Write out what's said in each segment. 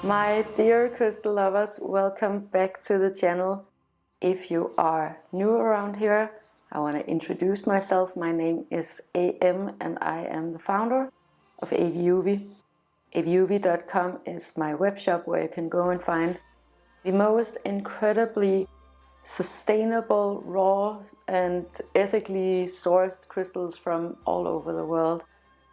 My dear crystal lovers, welcome back to the channel. If you are new around here, I want to introduce myself. My name is AM and I am the founder of AVIUVI. AVIUVI.com is my web shop where you can go and find the most incredibly sustainable, raw and ethically sourced crystals from all over the world.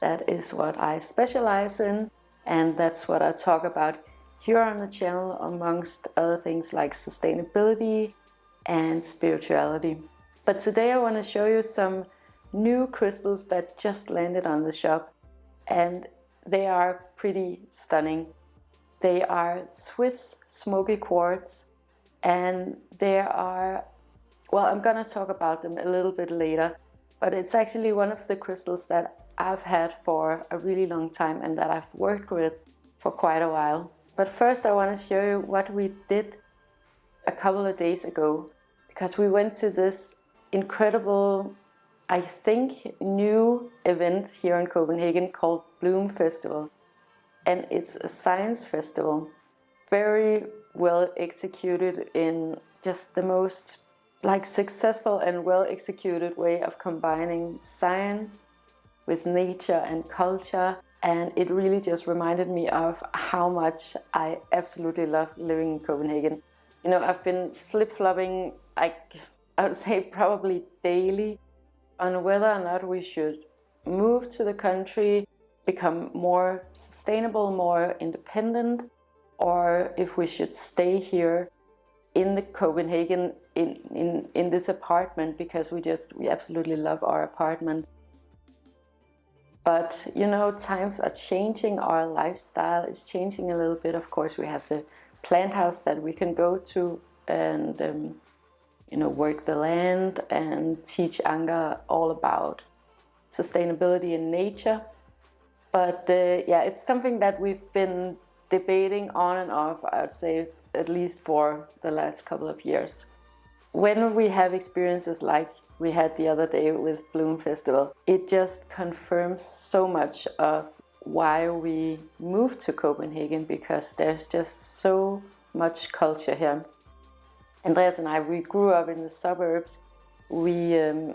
That is what I specialize in, and that's what I talk about here on the channel, amongst other things like sustainability and spirituality. But today I want to show you some new crystals that just landed on the shop, and they are pretty stunning. They are Swiss Smoky Quartz, and they are, well, I'm gonna talk about them a little bit later, but it's actually one of the crystals that I've had for a really long time and that I've worked with for quite a while. But first I want to show you what we did a couple of days ago, because we went to this incredible, I think, new event here in Copenhagen called Bloom Festival. And it's a science festival, very well executed in just the most successful and well executed way of combining science with nature and culture. And it really just reminded me of how much I absolutely love living in Copenhagen. You know, I've been flip-flopping, I would say probably daily, on whether or not we should move to the country, become more sustainable, more independent, or if we should stay here in the Copenhagen in this apartment, because we absolutely love our apartment. But you know, times are changing, our lifestyle is changing a little bit. Of course, we have the plant house that we can go to and you know, work the land and teach Anker all about sustainability in nature. But yeah, it's something that we've been debating on and off, I would say, at least for the last couple of years. When we have experiences like we had the other day with Bloom Festival, it just confirms so much of why we moved to Copenhagen, because there's just so much culture here. Andreas and I, we grew up in the suburbs. Where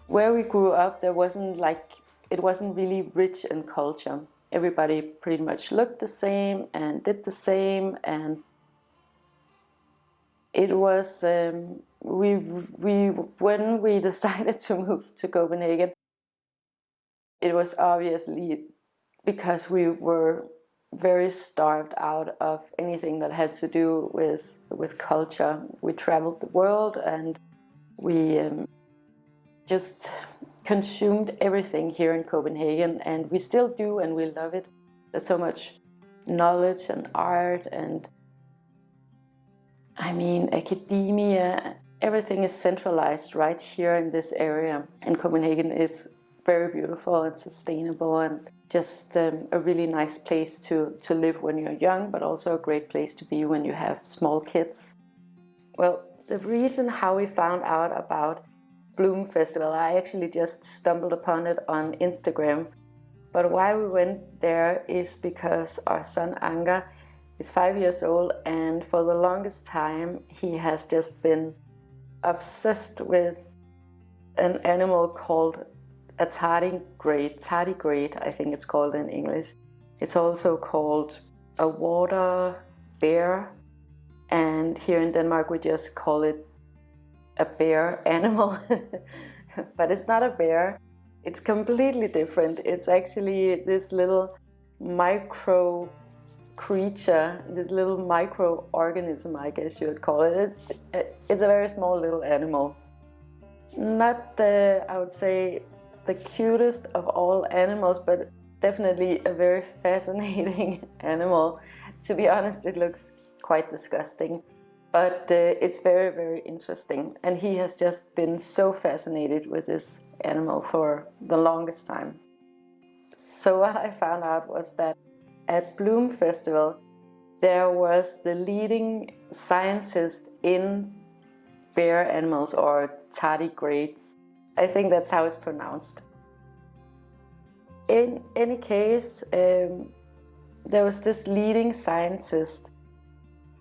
we grew up, it wasn't really rich in culture. Everybody pretty much looked the same and did the same, and it was when we decided to move to Copenhagen, it was obviously because we were very starved out of anything that had to do with culture. We traveled the world and we just consumed everything here in Copenhagen, and we still do, and we love it. There's so much knowledge and art and, I mean, academia. Everything is centralized right here in this area, and Copenhagen is very beautiful and sustainable and just a really nice place to live when you're young, but also a great place to be when you have small kids. Well, the reason how we found out about Bloom Festival, I actually just stumbled upon it on Instagram. But why we went there is because our son Anker is 5 years old, and for the longest time he has just been obsessed with an animal called a tardigrade, I think it's called in English. It's also called a water bear, and here in Denmark we just call it a bear animal. But it's not a bear, it's completely different. It's actually this little micro creature, this little microorganism, I guess you would call it. It's a very small little animal. Not the, I would say, the cutest of all animals, but definitely a very fascinating animal. To be honest, it looks quite disgusting, but it's very, very interesting. And he has just been so fascinated with this animal for the longest time. So what I found out was that at Bloom Festival, there was the leading scientist in bear animals, or tardigrades. I think that's how it's pronounced. In any case, there was this leading scientist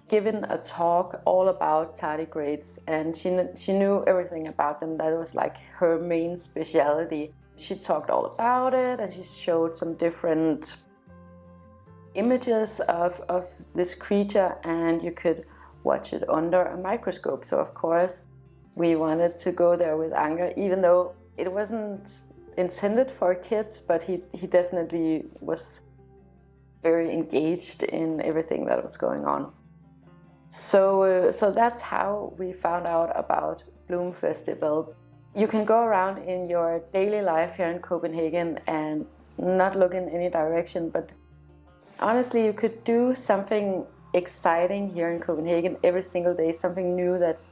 giving a talk all about tardigrades, and she knew everything about them. That was like her main specialty. She talked all about it, and she showed some different images of this creature, and you could watch it under a microscope. So of course we wanted to go there with Anker, even though it wasn't intended for kids, but he definitely was very engaged in everything that was going on. So that's how we found out about Bloom Festival. You can go around in your daily life here in Copenhagen and not look in any direction, but honestly, you could do something exciting here in Copenhagen every single day, something new that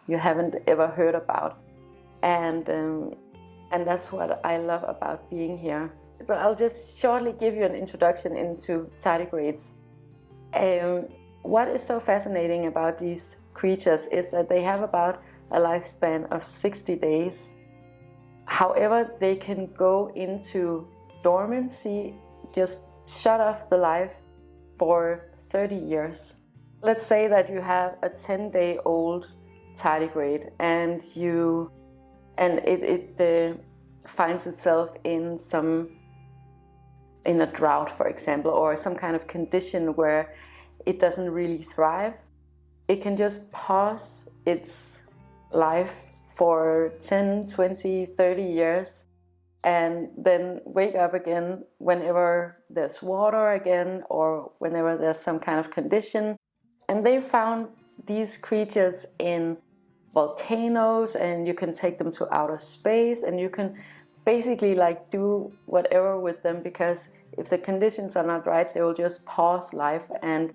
you haven't ever heard about. And that's what I love about being here. So I'll just shortly give you an introduction into tardigrades. What is so fascinating about these creatures is that they have about a lifespan of 60 days. However, they can go into dormancy, just shut off the life for 30 years. Let's say that you have a 10-day-old tardigrade and it finds itself in a drought, for example, or some kind of condition where it doesn't really thrive. It can just pause its life for 10, 20, 30 years and then wake up again whenever there's water again or whenever there's some kind of condition. And they found these creatures in volcanoes, and you can take them to outer space, and you can basically like do whatever with them, because if the conditions are not right, they will just pause life. And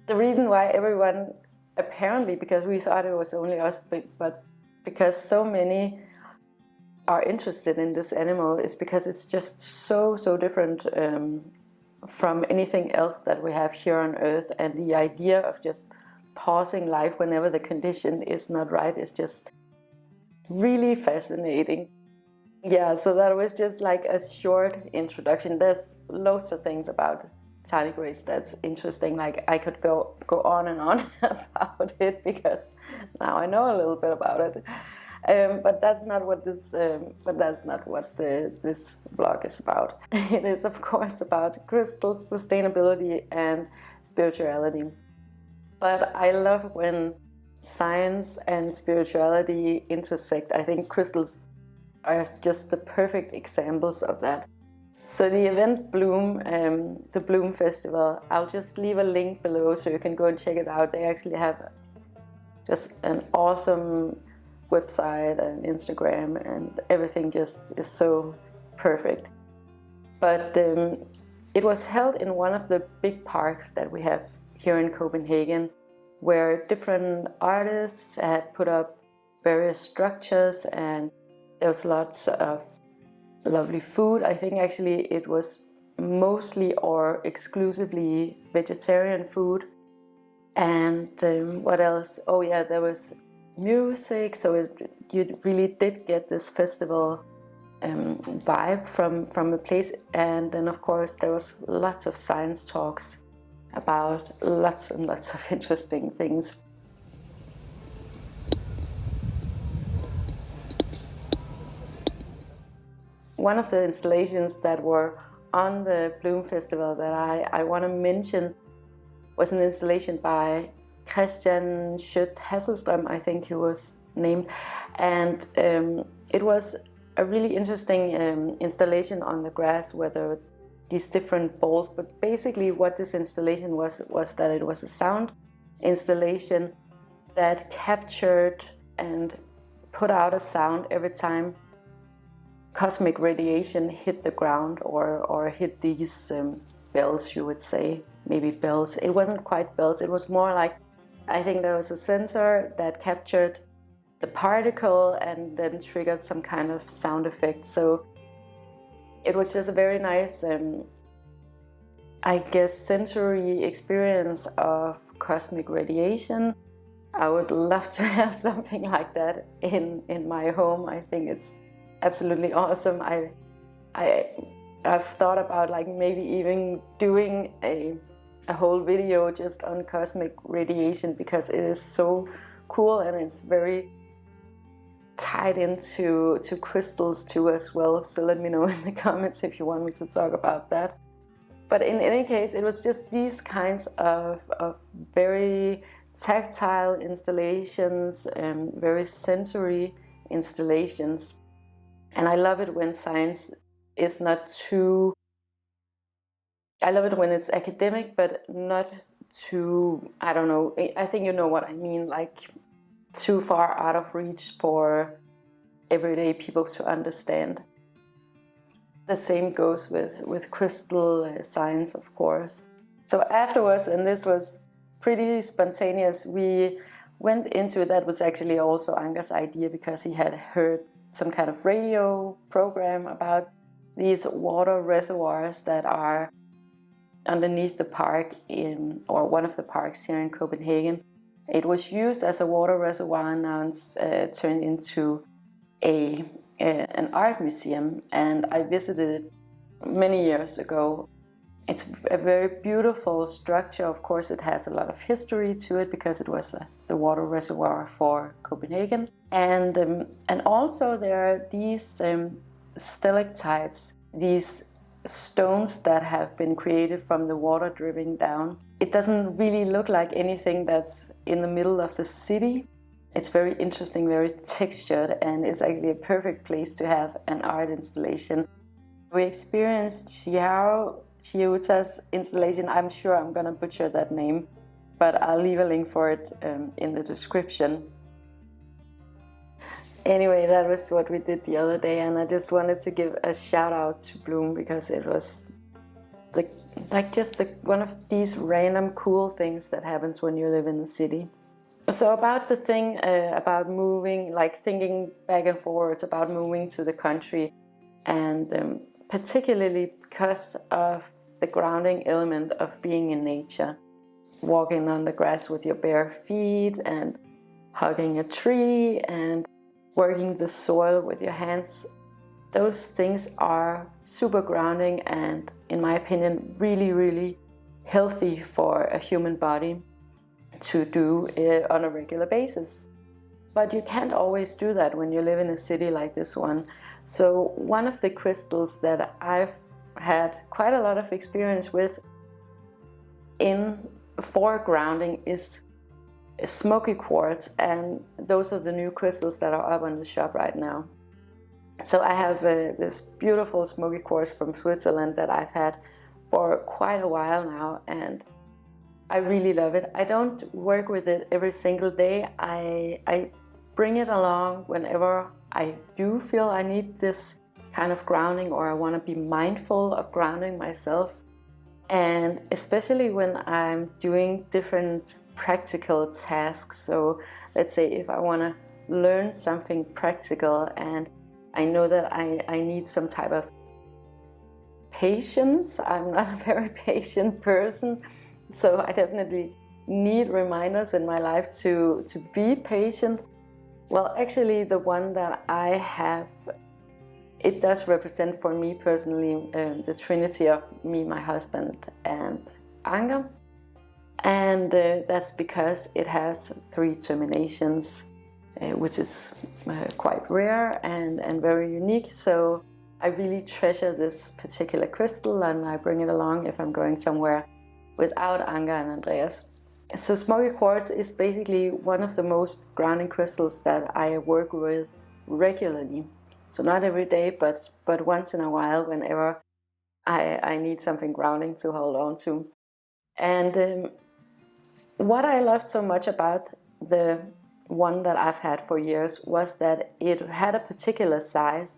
the reason why everyone, apparently because we thought it was only us, but because so many are interested in this animal, is because it's just so different from anything else that we have here on Earth. And the idea of just pausing life whenever the condition is not right is just really fascinating. Yeah, so that was just like a short introduction. There's loads of things about tardigrades that's interesting. Like I could go on and on about it, because now I know a little bit about it. But that's not what this vlog is about. It is of course about crystals, sustainability, and spirituality. But I love when science and spirituality intersect. I think crystals are just the perfect examples of that. So the event Bloom, the Bloom Festival, I'll just leave a link below so you can go and check it out. They actually have just an awesome website and Instagram, and everything just is so perfect. But it was held in one of the big parks that we have here in Copenhagen, where different artists had put up various structures, and there was lots of lovely food. I think actually it was mostly or exclusively vegetarian food. And what else? Oh yeah, there was music, so you really did get this festival vibe from the place. And then of course there was lots of science talks about lots and lots of interesting things. One of the installations that were on the Bloom Festival that I want to mention was an installation by Christian Schødt Hasselstrøm, I think he was named, and it was a really interesting installation on the grass where there were these different balls. But basically what this installation was that it was a sound installation that captured and put out a sound every time cosmic radiation hit the ground or hit these bells, you would say. Maybe bells. It wasn't quite bells. It was more like, I think there was a sensor that captured the particle and then triggered some kind of sound effect. So it was just a very nice, I guess, sensory experience of cosmic radiation. I would love to have something like that in my home. I think it's absolutely awesome. I I've thought about like maybe even doing a whole video just on cosmic radiation, because it is so cool and it's very tied into crystals too as well. So let me know in the comments if you want me to talk about that. But in any case, it was just these kinds of very tactile installations and very sensory installations. And I love it when science is not too, I love it when it's academic, but not too, I don't know, I think you know what I mean, like too far out of reach for everyday people to understand. The same goes with crystal science, of course. So afterwards, and this was pretty spontaneous, we went into it. That was actually also Anker's idea, because he had heard some kind of radio program about these water reservoirs that are underneath the park or one of the parks here in Copenhagen. It was used as a water reservoir, and now it's turned into an art museum, and I visited it many years ago. It's a very beautiful structure. Of course, it has a lot of history to it, because it was the water reservoir for Copenhagen. And also there are these stalactites, these stones that have been created from the water dripping down. It doesn't really look like anything that's in the middle of the city. It's very interesting, very textured, and it's actually a perfect place to have an art installation. We experienced Chiuta's installation. I'm sure I'm gonna butcher that name, but I'll leave a link for it in the description. Anyway, that was what we did the other day, and I just wanted to give a shout out to Bloom, because it was one of these random cool things that happens when you live in the city. So about the thing about moving, like thinking back and forwards about moving to the country, and particularly because of the grounding element of being in nature, walking on the grass with your bare feet and hugging a tree and working the soil with your hands. Those things are super grounding and, in my opinion, really, really healthy for a human body to do on a regular basis. But you can't always do that when you live in a city like this one. So one of the crystals that I've had quite a lot of experience with for grounding is Smoky Quartz, and those are the new crystals that are up on the shop right now. So I have this beautiful Smoky Quartz from Switzerland that I've had for quite a while now, and I really love it. I don't work with it every single day. I bring it along whenever I do feel I need this kind of grounding, or I want to be mindful of grounding myself. And especially when I'm doing different practical tasks. So let's say if I want to learn something practical and I know that I need some type of patience. I'm not a very patient person, so I definitely need reminders in my life to be patient. Well, actually the one that I have, it does represent for me personally the trinity of me, my husband, and Anker. And that's because it has 3 terminations, which is quite rare and very unique. So I really treasure this particular crystal, and I bring it along if I'm going somewhere without Anker and Andreas. So Smoky Quartz is basically one of the most grounding crystals that I work with regularly. So not every day, but once in a while, whenever I need something grounding to hold on to. And what I loved so much about the one that I've had for years was that it had a particular size.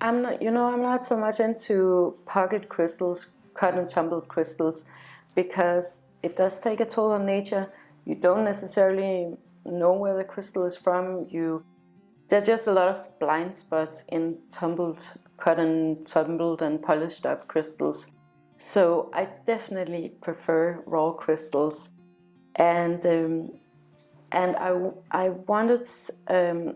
I'm not so much into pocket crystals, cut and tumbled crystals, because it does take a toll on nature. You don't necessarily know where the crystal is from. There are just a lot of blind spots in cut and tumbled and polished up crystals. So I definitely prefer raw crystals. And And I wanted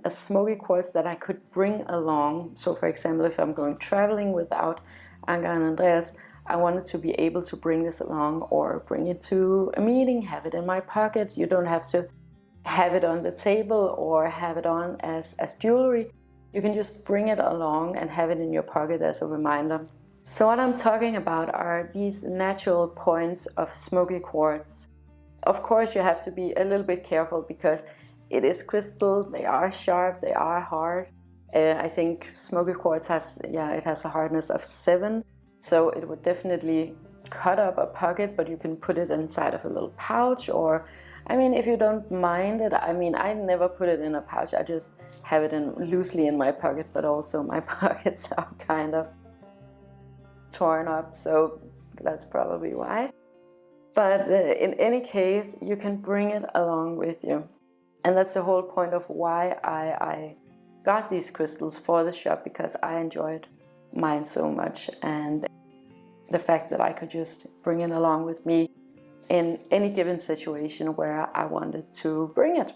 a smoky quartz that I could bring along. So for example, if I'm going traveling without Anker and Andreas, I wanted to be able to bring this along or bring it to a meeting, have it in my pocket. You don't have to have it on the table or have it on as jewelry. You can just bring it along and have it in your pocket as a reminder. So what I'm talking about are these natural points of smoky quartz. Of course, you have to be a little bit careful because it is crystal, they are sharp, they are hard. I think smoky quartz has a hardness of 7, so it would definitely cut up a pocket, but you can put it inside of a little pouch, or, I mean, if you don't mind it, I mean, I never put it in a pouch, I just have it loosely in my pocket, but also my pockets are kind of torn up, so that's probably why. But in any case, you can bring it along with you. And that's the whole point of why I got these crystals for the shop, because I enjoyed mine so much. And the fact that I could just bring it along with me in any given situation where I wanted to bring it.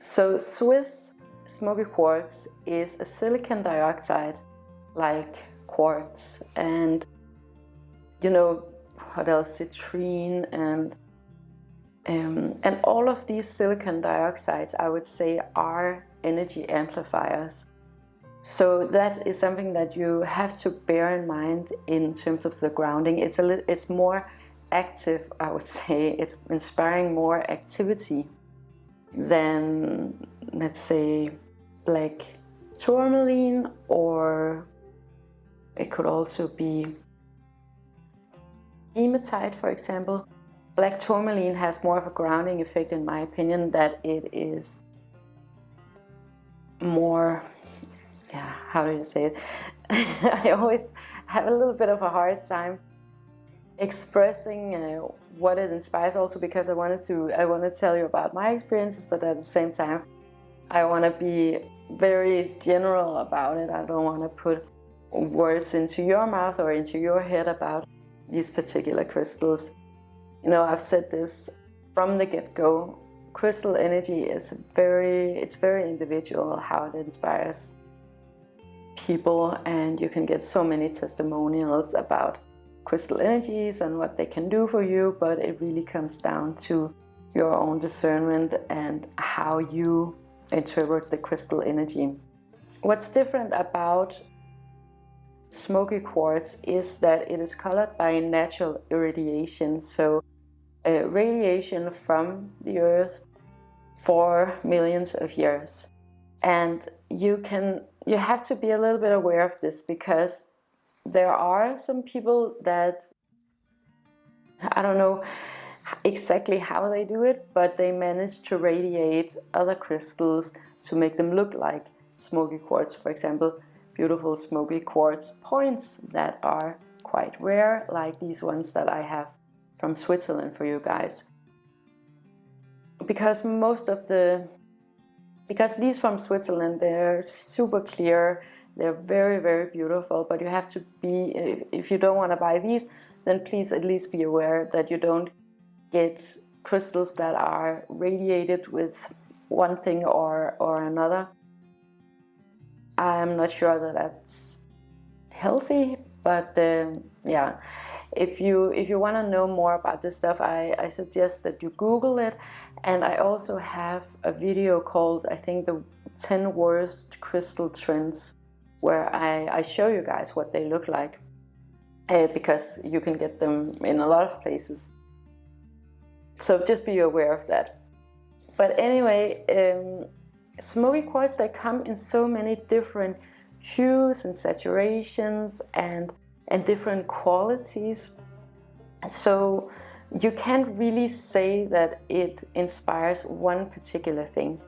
So Swiss Smoky Quartz is a silicon dioxide like quartz, and you know, what else, citrine and all of these silicon dioxides, I would say, are energy amplifiers. So that is something that you have to bear in mind in terms of the grounding. It's more active, I would say. It's inspiring more activity than, let's say, black tourmaline, or it could also be hematite, for example. Black tourmaline has more of a grounding effect, in my opinion, that it is more, how do you say it? I always have a little bit of a hard time expressing what it inspires, also because I want to tell you about my experiences, but at the same time, I want to be very general about it. I don't want to put words into your mouth or into your head about these particular crystals. You know, I've said this from the get-go. Crystal energy is very individual how it inspires people, and you can get so many testimonials about crystal energies and what they can do for you, but it really comes down to your own discernment and how you interpret the crystal energy. What's different about smoky quartz is that it is colored by natural irradiation, so radiation from the earth for millions of years. And you have to be a little bit aware of this, because there are some people that, I don't know exactly how they do it, but they manage to radiate other crystals to make them look like smoky quartz. For example, beautiful smoky quartz points that are quite rare, like these ones that I have from Switzerland for you guys. Because these from Switzerland, they're super clear, they're very, very beautiful, but you have to be, if you don't want to buy these, then please at least be aware that you don't get crystals that are radiated with one thing or another. I'm not sure that that's healthy, but yeah, if you want to know more about this stuff, I suggest that you Google it. And I also have a video called, I think, the 10 worst crystal trends, where I show you guys what they look like, because you can get them in a lot of places. So just be aware of that. But anyway, smoky quartz, they come in so many different hues and saturations and different qualities. So you can't really say that it inspires one particular thing.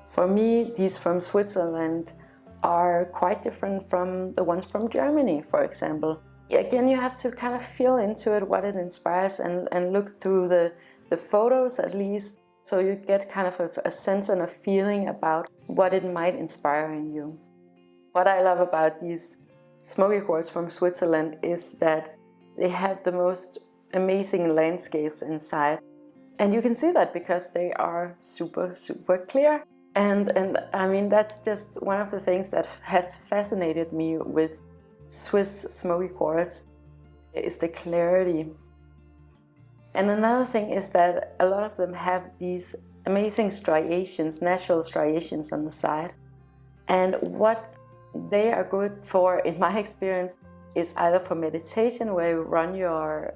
For me, these from Switzerland are quite different from the ones from Germany, for example. Again, you have to kind of feel into it, what it inspires, and look through the photos at least, so you get kind of a sense and a feeling about what it might inspire in you. What I love about these smoky quartz from Switzerland is that they have the most amazing landscapes inside. And you can see that because they are super, super clear. And I mean, that's just one of the things that has fascinated me with Swiss Smoky Quartz is the clarity. And another thing is that a lot of them have these amazing striations, natural striations on the side. And what they are good for, in my experience, is either for meditation, where you run your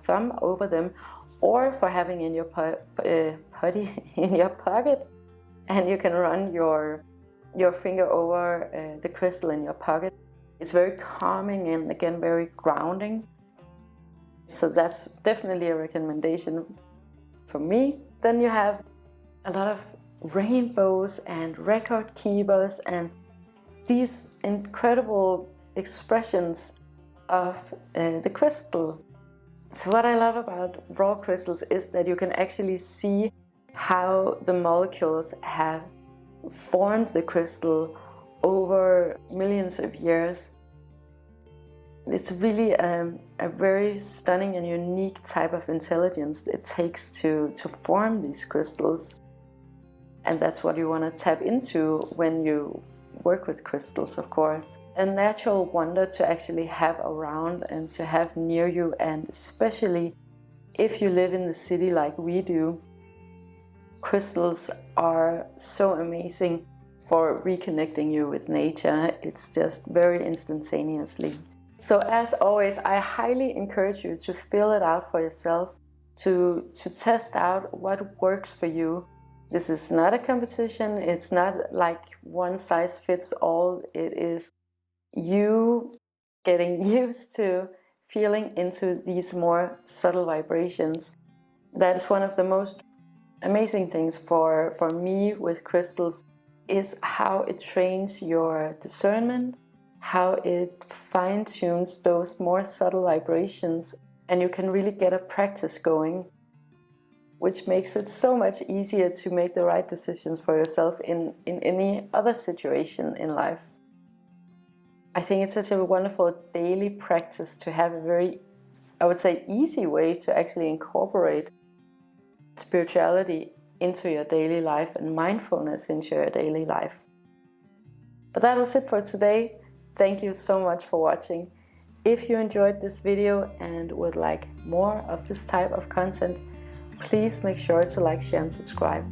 thumb over them, or for having in your putty in your pocket, and you can run your finger over the crystal in your pocket. It's very calming and again very grounding. So that's definitely a recommendation for me. Then you have a lot of rainbows and record keepers and these incredible expressions of the crystal. So what I love about raw crystals is that you can actually see how the molecules have formed the crystal over millions of years. It's really a very stunning and unique type of intelligence it takes to form these crystals. And that's what you want to tap into when you work with crystals, of course. A natural wonder to actually have around and to have near you, and especially if you live in the city like we do. Crystals are so amazing for reconnecting you with nature. It's just very instantaneously. So as always, I highly encourage you to fill it out for yourself, to test out what works for you. This is not a competition. It's not like one size fits all. It is you getting used to feeling into these more subtle vibrations. That is one of the most amazing things for me with crystals, is how it trains your discernment, how it fine-tunes those more subtle vibrations, and you can really get a practice going, which makes it so much easier to make the right decisions for yourself in any other situation in life. I think it's such a wonderful daily practice to have a very, I would say, easy way to actually incorporate spirituality into your daily life and mindfulness into your daily life. But that was it for today. Thank you so much for watching. If you enjoyed this video and would like more of this type of content, please make sure to like, share and subscribe.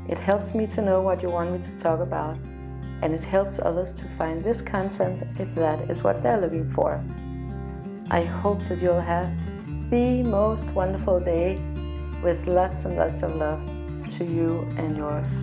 It helps me to know what you want me to talk about, and it helps others to find this content if that is what they're looking for. I hope that you'll have the most wonderful day with lots and lots of love to you and yours.